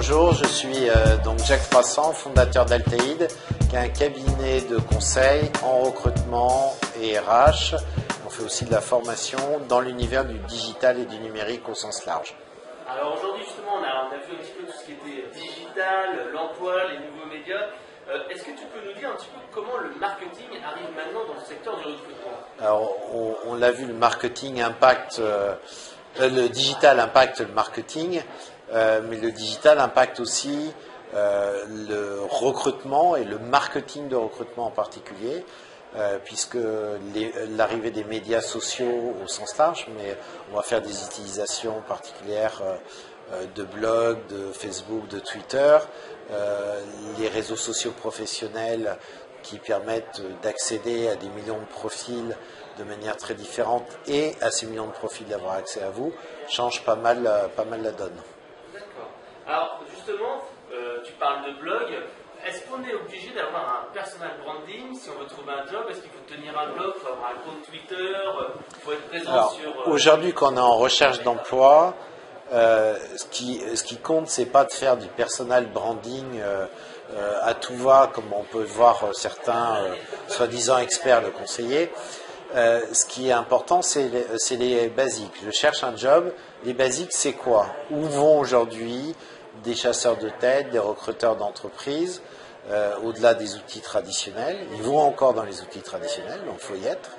Bonjour, je suis donc Jacques Froissart, fondateur d'Alteid, qui est un cabinet de conseil en recrutement et RH. On fait aussi de la formation dans l'univers du digital et du numérique au sens large. Alors aujourd'hui justement on a vu un petit peu tout ce qui était digital, l'emploi, les nouveaux médias. Est-ce que tu peux nous dire un petit peu comment le marketing arrive maintenant dans le secteur du recrutement? Alors on l'a vu, le marketing impacte, le digital impacte le marketing, mais le digital impacte aussi le recrutement et le marketing de recrutement en particulier. Puisque l'arrivée des médias sociaux au sens large, mais on va faire des utilisations particulières de blogs, de Facebook, de Twitter, les réseaux sociaux professionnels qui permettent d'accéder à des millions de profils de manière très différente et à ces millions de profils d'avoir accès à vous, changent pas mal la donne. D'accord. Alors justement, tu parles de blog. Est-ce qu'on est obligé d'avoir un personal branding si on veut trouver un job? Est-ce qu'il faut tenir un blog, il faut avoir un compte Twitter, il faut être présent sur... Aujourd'hui, quand on est en recherche d'emploi, ce qui compte, c'est pas de faire du personal branding à tout va, comme on peut voir certains soi-disant experts le conseiller. Ce qui est important, c'est les basiques. Je cherche un job. Les basiques, c'est quoi? Où vont aujourd'hui des chasseurs de tête, des recruteurs d'entreprises, au-delà des outils traditionnels? Ils vont encore dans les outils traditionnels, donc il faut y être.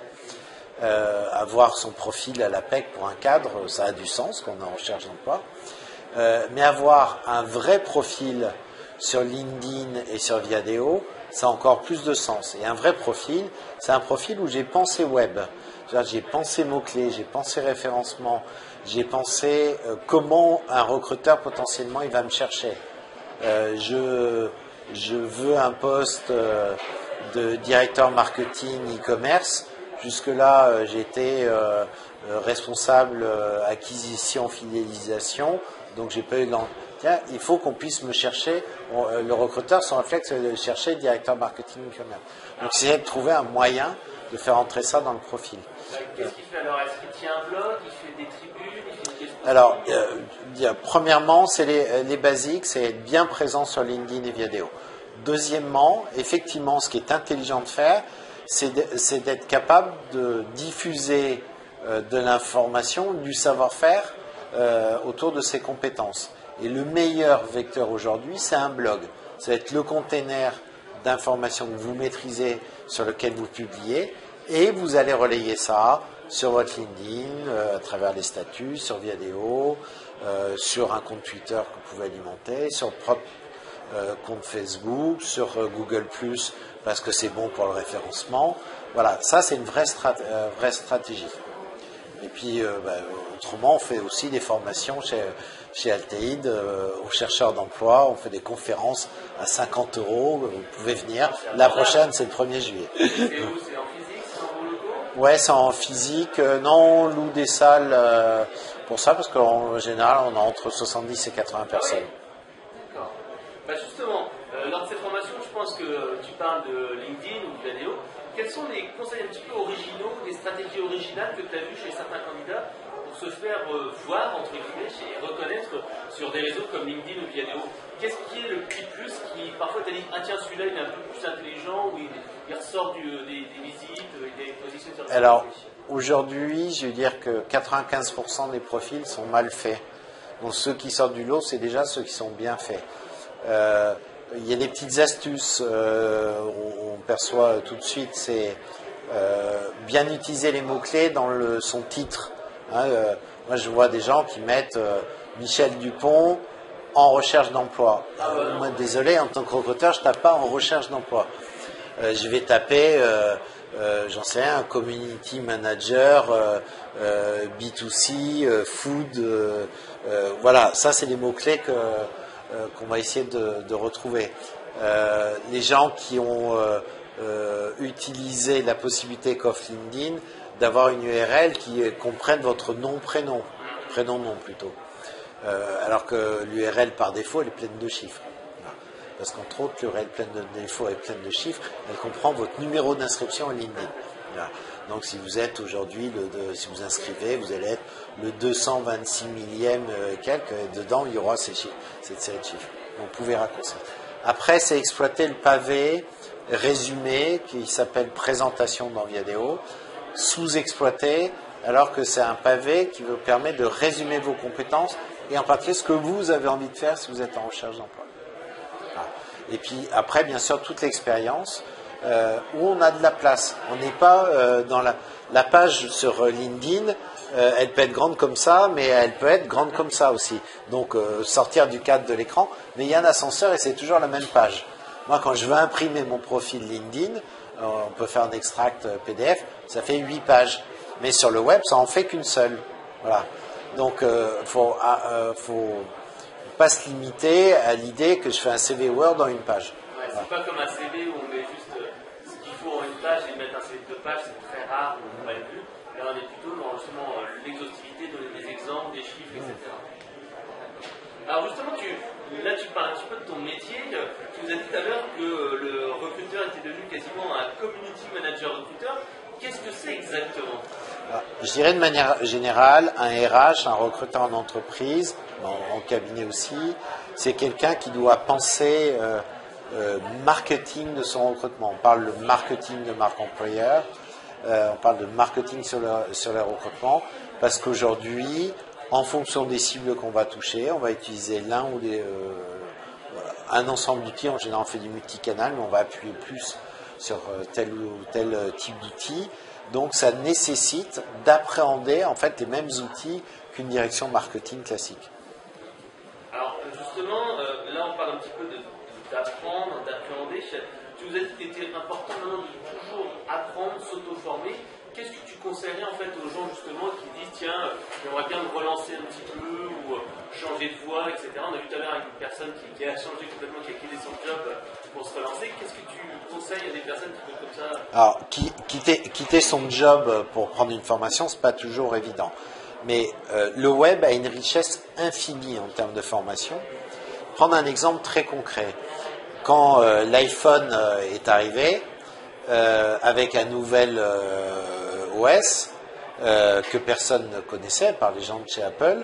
Avoir son profil à la PEC pour un cadre, ça a du sens quand on est en recherche d'emploi. Mais avoir un vrai profil sur LinkedIn et sur Viadeo, ça a encore plus de sens. Et un vrai profil, c'est un profil où j'ai pensé web. J'ai pensé mots-clés, j'ai pensé référencement, j'ai pensé comment un recruteur potentiellement il va me chercher. Je veux un poste de directeur marketing e-commerce. Jusque-là, j'étais responsable acquisition, fidélisation, donc j'ai pas eu Tiens, il faut qu'on puisse me chercher. Le recruteur, son réflexe, c'est de chercher directeur marketing e-commerce. Donc, c'est de trouver un moyen de faire entrer ça dans le profil. Qu'est-ce qu'il fait alors? Est-ce qu'il tient un blog? Il fait des tribunes? Il fait des... Alors, premièrement, c'est les basiques, c'est être bien présent sur LinkedIn et Viadeo. Deuxièmement, effectivement, ce qui est intelligent de faire, c'est d'être capable de diffuser de l'information, du savoir-faire autour de ses compétences. Et le meilleur vecteur aujourd'hui, c'est un blog. Ça va être le container d'informations que vous maîtrisez, sur lequel vous publiez, et vous allez relayer ça sur votre LinkedIn, à travers les statuts, sur Viadeo, sur un compte Twitter que vous pouvez alimenter, sur votre propre compte Facebook, sur Google+, parce que c'est bon pour le référencement. Voilà, ça c'est une vraie stratégie. Et puis, autrement, on fait aussi des formations chez Alteid aux chercheurs d'emploi. On fait des conférences à 50 €. Vous pouvez venir. La prochaine, c'est le 1er juillet. C'est où? C'est en physique? C'est en vos locaux? Ouais, c'est en physique. Non, on loue des salles pour ça, parce qu'en général, on a entre 70 et 80 personnes. D'accord. Justement, lors de cette formation, je pense que tu parles de LinkedIn ou de Viadeo. Quels sont les conseils un petit peu originaux, des stratégies originales que tu as vues chez certains candidats pour se faire voir, entre guillemets, et reconnaître sur des réseaux comme LinkedIn ou Viadeo? Qu'est-ce qui est le petit plus qui, parfois, tu as dit, ah tiens, celui-là, il est un peu plus intelligent, ou il ressort des visites, il est positionné sur... Alors, aujourd'hui, je veux dire que 95% des profils sont mal faits. Donc, ceux qui sortent du lot, c'est déjà ceux qui sont bien faits. Il y a des petites astuces, on perçoit tout de suite, c'est bien utiliser les mots-clés dans son titre. Moi, je vois des gens qui mettent Michel Dupont en recherche d'emploi. Moi, désolé, en tant que recruteur, je tape pas en recherche d'emploi. Je vais taper, j'en sais rien, un community manager, B2C, food. Voilà, ça, c'est les mots-clés qu'on va essayer de retrouver. Les gens qui ont utilisé la possibilité qu'offre LinkedIn d'avoir une URL qui comprenne votre nom-prénom, prénom-nom plutôt. Alors que l'URL par défaut, elle est pleine de chiffres. Voilà. Parce qu'entre autres, l'URL pleine de défauts et pleine de chiffres, elle comprend votre numéro d'inscription à LinkedIn. Voilà. Donc si vous êtes aujourd'hui, si vous inscrivez, vous allez être le 226 millième quelque, et dedans il y aura cette série de chiffres. Donc vous pouvez raccourcir. Après, c'est exploiter le pavé résumé qui s'appelle présentation dans Viadeo, sous-exploité, alors que c'est un pavé qui vous permet de résumer vos compétences et en particulier ce que vous avez envie de faire si vous êtes en recherche d'emploi. Voilà. Et puis après, bien sûr, toute l'expérience où on a de la place. On n'est pas dans la page sur LinkedIn, elle peut être grande comme ça, mais elle peut être grande comme ça aussi. Donc sortir du cadre de l'écran, mais il y a un ascenseur et c'est toujours la même page. Moi, quand je veux imprimer mon profil LinkedIn, on peut faire un extract PDF, ça fait 8 pages. Mais sur le web, ça en fait qu'une seule. Voilà. Donc, faut pas se limiter à l'idée que je fais un CV Word dans une page. Ouais, c'est pas comme un CV où on met juste ce qu'il faut en une page et mettre un CV de 2 pages, c'est très rare, on n'a pas vu. Là, on est plutôt dans justement l'exhaustivité, donner des exemples, des chiffres, etc. Alors justement, là tu parles un petit peu de ton métier. Tu nous as dit tout à l'heure que le recruteur était devenu quasiment un community manager recruteur. Qu'est-ce que c'est exactement? Je dirais de manière générale, un RH, un recruteur en entreprise, en cabinet aussi, c'est quelqu'un qui doit penser marketing de son recrutement. On parle de marketing de marque employeur, on parle de marketing sur les recrutements, parce qu'aujourd'hui, en fonction des cibles qu'on va toucher, on va utiliser l'un ou un ensemble d'outils. En général, on fait du multicanal, mais on va appuyer plus sur tel ou tel type d'outils. Donc, ça nécessite d'appréhender en fait les mêmes outils qu'une direction marketing classique. Alors, justement, là, on parle un petit peu d'apprendre, d'appréhender. Tu nous as dit qu'il était important maintenant de toujours apprendre, s'auto-former. Qu'est-ce que tu conseillerais en fait aux gens justement qui disent tiens, j'aimerais bien me relancer un petit peu ou changer de voie, etc. On a vu tout à l'heure avec une personne qui a changé complètement, qui a quitté son job pour se relancer. Qu'est-ce que tu conseilles à des personnes qui font comme ça? Alors, quitter son job pour prendre une formation, c'est pas toujours évident. Mais le web a une richesse infinie en termes de formation. Prendre un exemple très concret. Quand l'iPhone est arrivé, avec un nouvel OS que personne ne connaissait par les gens de chez Apple,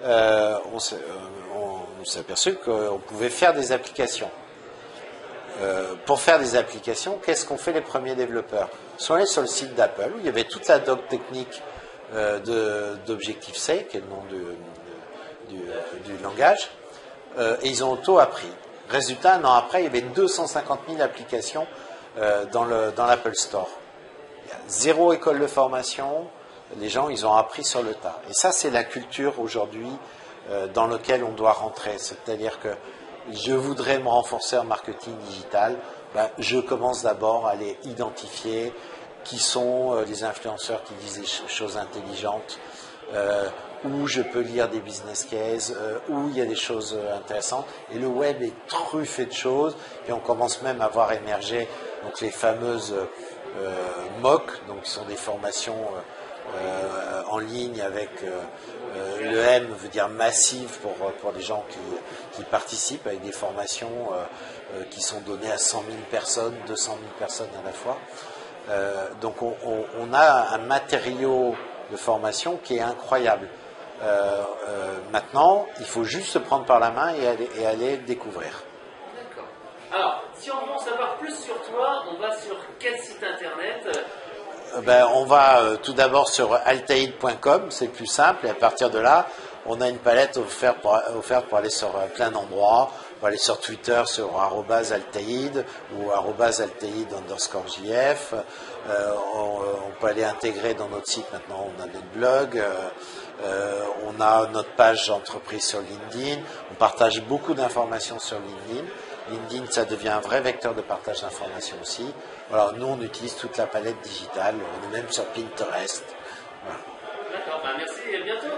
on s'est aperçu qu'on pouvait faire des applications. Pour faire des applications, qu'est-ce qu'ont fait les premiers développeurs? Ils sont allés sur le site d'Apple où il y avait toute la doc technique d'Objective-C, qui est le nom du langage, et ils ont auto-appris. Résultat, un an après, il y avait 250 000 applications dans l'Apple Store. Il y a 0 école de formation, les gens, ils ont appris sur le tas. Et ça, c'est la culture aujourd'hui dans laquelle on doit rentrer. C'est-à-dire que je voudrais me renforcer en marketing digital, je commence d'abord à aller identifier qui sont les influenceurs qui disent des choses intelligentes, où je peux lire des business cases, où il y a des choses intéressantes. Et le web est truffé de choses, et on commence même à voir émerger donc les fameuses MOOC, donc qui sont des formations en ligne avec le M veut dire massive pour les gens qui participent, avec des formations qui sont données à 100 000 personnes, 200 000 personnes à la fois. Donc on a un matériau de formation qui est incroyable. Maintenant, il faut juste se prendre par la main et aller découvrir. D'accord. Alors, si on veut en savoir plus sur toi, on va sur quel site internet? On va tout d'abord sur altaïd.com, c'est le plus simple, et à partir de là, on a une palette offerte pour aller sur plein d'endroits. On va aller sur Twitter sur @altaïd ou @altaïd_jf. On peut aller intégrer dans notre site maintenant, on a notre blog, on a notre page entreprise sur LinkedIn. On partage beaucoup d'informations sur LinkedIn. LinkedIn, ça devient un vrai vecteur de partage d'informations aussi. Voilà, nous, on utilise toute la palette digitale. On est même sur Pinterest. Voilà. D'accord, merci et à bientôt.